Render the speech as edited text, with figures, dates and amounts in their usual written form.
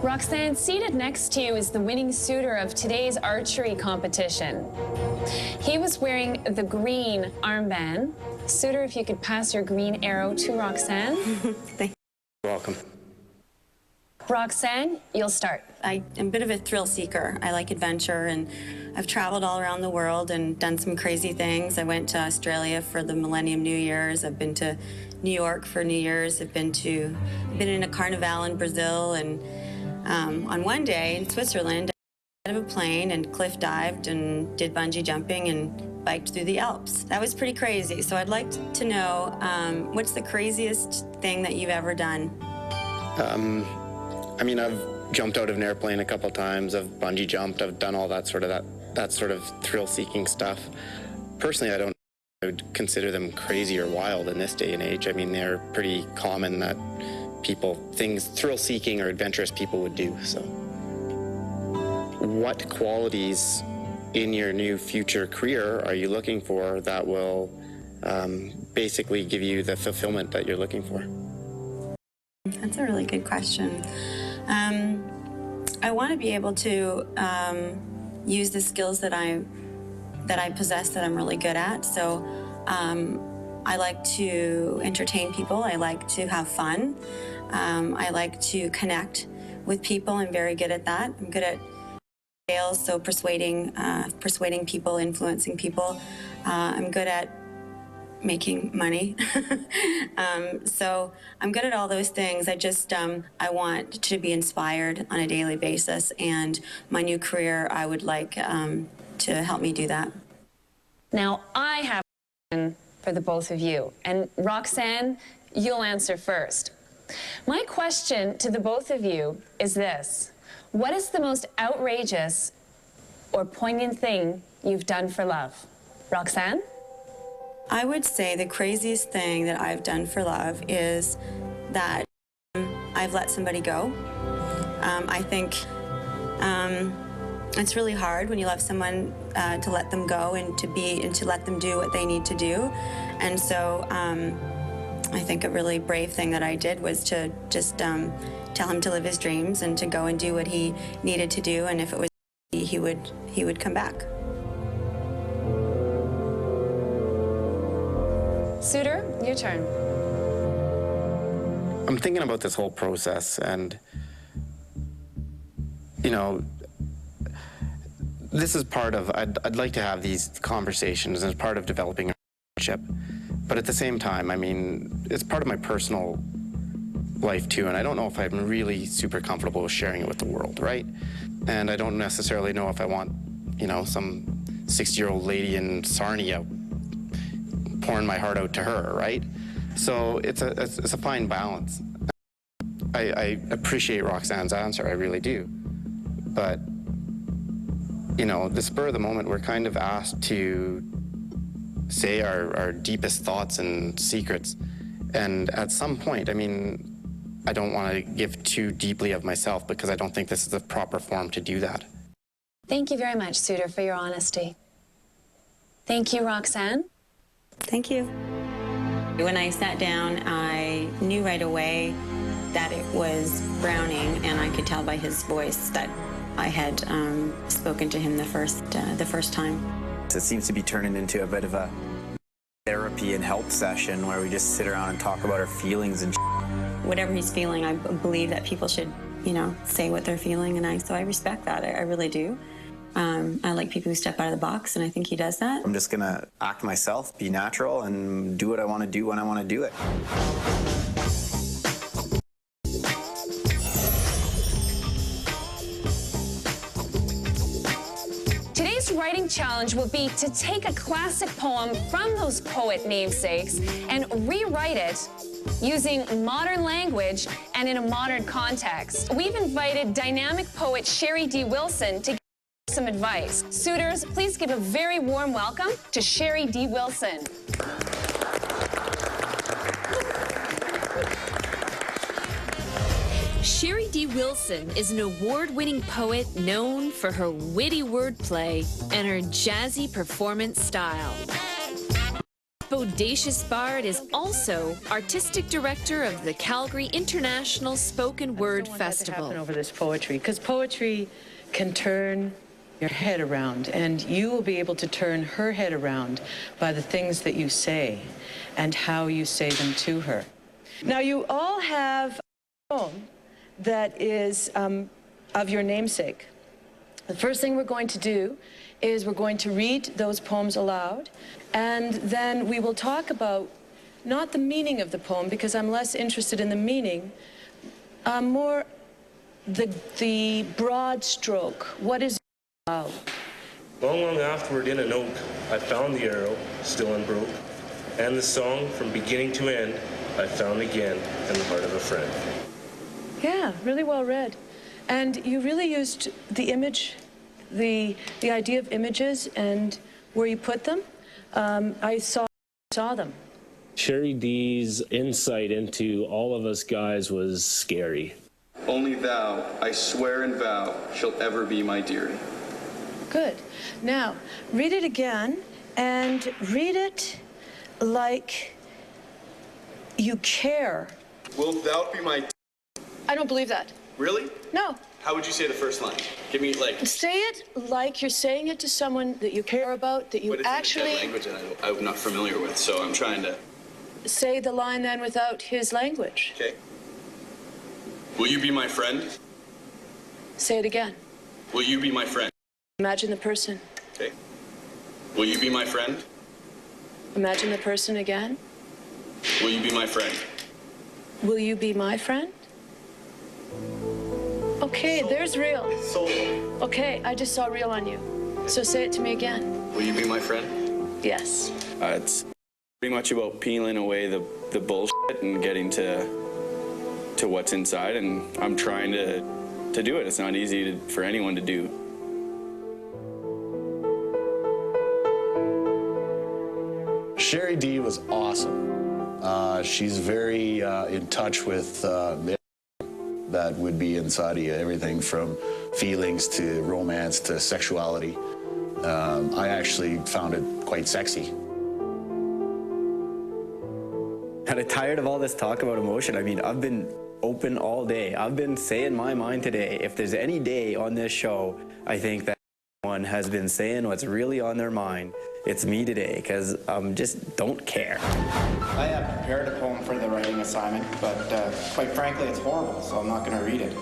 Roxanne, seated next to you is the winning suitor of today's archery competition. He was wearing the green armband. Suitor, if you could pass your green arrow to Roxanne. Thank you. Welcome. Roxanne, you'll start. I am a bit of a thrill seeker. I like adventure, and I've traveled all around the world and done some crazy things. I went to Australia for the Millennium New Year's. I've been to New York for New Year's. I've been in a carnival in Brazil, and on one day in Switzerland, I got out of a plane and cliff dived and did bungee jumping and biked through the Alps. That was pretty crazy. So I'd like to know, what's the craziest thing that you've ever done? I mean, I've jumped out of an airplane a couple times. I've bungee jumped. I've done all that sort of thrill-seeking stuff. Personally, I would consider them crazy or wild in this day and age. I mean, they're pretty common that thrill-seeking or adventurous people would do. So, what qualities in your new future career are you looking for that will basically give you the fulfillment that you're looking for? That's a really good question. I want to be able to use the skills that I possess that I'm really good at. So I like to entertain people. I like to have fun. I like to connect with people. I'm very good at that. I'm good at sales, so persuading people, influencing people. I'm good at making money. So I'm good at all those things. I want to be inspired on a daily basis, and my new career, I would like to help me do that. Now, I have a question for the both of you, and Roxanne, you'll answer first. My question to the both of you is this: what is the most outrageous or poignant thing you've done for love? Roxanne? I would say the craziest thing that I've done for love is that I've let somebody go. I think it's really hard when you love someone to let them go and to let them do what they need to do. And so I think a really brave thing that I did was to just tell him to live his dreams and to go and do what he needed to do. And if it was he would come back. Suitor, your turn. I'm thinking about this whole process, and, you know, this is part of, I'd like to have these conversations as part of developing a relationship. But at the same time, I mean, it's part of my personal life too, and I don't know if I'm really super comfortable with sharing it with the world, right? And I don't necessarily know if I want, you know, some 60-year-old lady in Sarnia pouring my heart out to her, right? So it's a fine balance. I appreciate Roxanne's answer, I really do. But, you know, the spur of the moment, we're kind of asked to say our deepest thoughts and secrets. And at some point, I mean, I don't want to give too deeply of myself because I don't think this is the proper form to do that. Thank you very much, Suitor, for your honesty. Thank you, Roxanne. Thank you. When I sat down, I knew right away that it was Browning, and I could tell by his voice that I had spoken to him the first time. It seems to be turning into a bit of a therapy and help session where we just sit around and talk about our feelings and whatever he's feeling, I believe that people should, you know, say what they're feeling, and so I respect that. I really do. I like people who step out of the box, and I think he does that. I'm just gonna act myself, be natural, and do what I want to do when I want to do it. Today's writing challenge will be to take a classic poem from those poet namesakes and rewrite it using modern language and in a modern context. We've invited dynamic poet Sherry D. Wilson to give some advice. Suitors, please give a very warm welcome to Sherry D. Wilson. Sherry D. Wilson is an award-winning poet known for her witty wordplay and her jazzy performance style. Bodacious Bard is also artistic director of the Calgary International Spoken Word Festival. Over this poetry, because poetry can turn your head around, and you will be able to turn her head around by the things that you say and how you say them to her. Now, you all have a poem that is of your namesake. The first thing we're going to do is we're going to read those poems aloud, and then we will talk about not the meaning of the poem, because I'm less interested in the meaning, more the broad stroke. What is it about? Long afterward in an oak, I found the arrow, still unbroke, and the song from beginning to end, I found again in the heart of a friend. Yeah, really well read. And you really used the image, the idea of images and where you put them. I saw them. Sherry D's insight into all of us guys was scary. Only thou, I swear and vow, shalt ever be my dearie. Good. Now, read it again, and read it like you care. Wilt thou be my... I don't believe that. Really? No. How would you say the first line? Give me, like... Say it like you're saying it to someone that you care about, that you But it's actually... in a language that I'm not familiar with, so I'm trying to... Say the line then without his language. Okay. Will you be my friend? Say it again. Will you be my friend? Imagine the person. Okay. Will you be my friend? Imagine the person again. Will you be my friend? Will you be my friend? Okay, there's real. Solo. Okay, I just saw real on you. So say it to me again. Will you be my friend? Yes. It's pretty much about peeling away the bullshit and getting to what's inside, and I'm trying to do it. It's not easy for anyone to do. Sherry D was awesome. She's very in touch with that would be inside of you, everything from feelings to romance to sexuality. I actually found it quite sexy. Kind of tired of all this talk about emotion. I mean, I've been open all day. I've been saying my mind today. If there's any day on this show, I think that one has been saying what's really on their mind. It's me today, because just don't care. I have prepared a poem for the writing assignment, but quite frankly, it's horrible, so I'm not going to read it.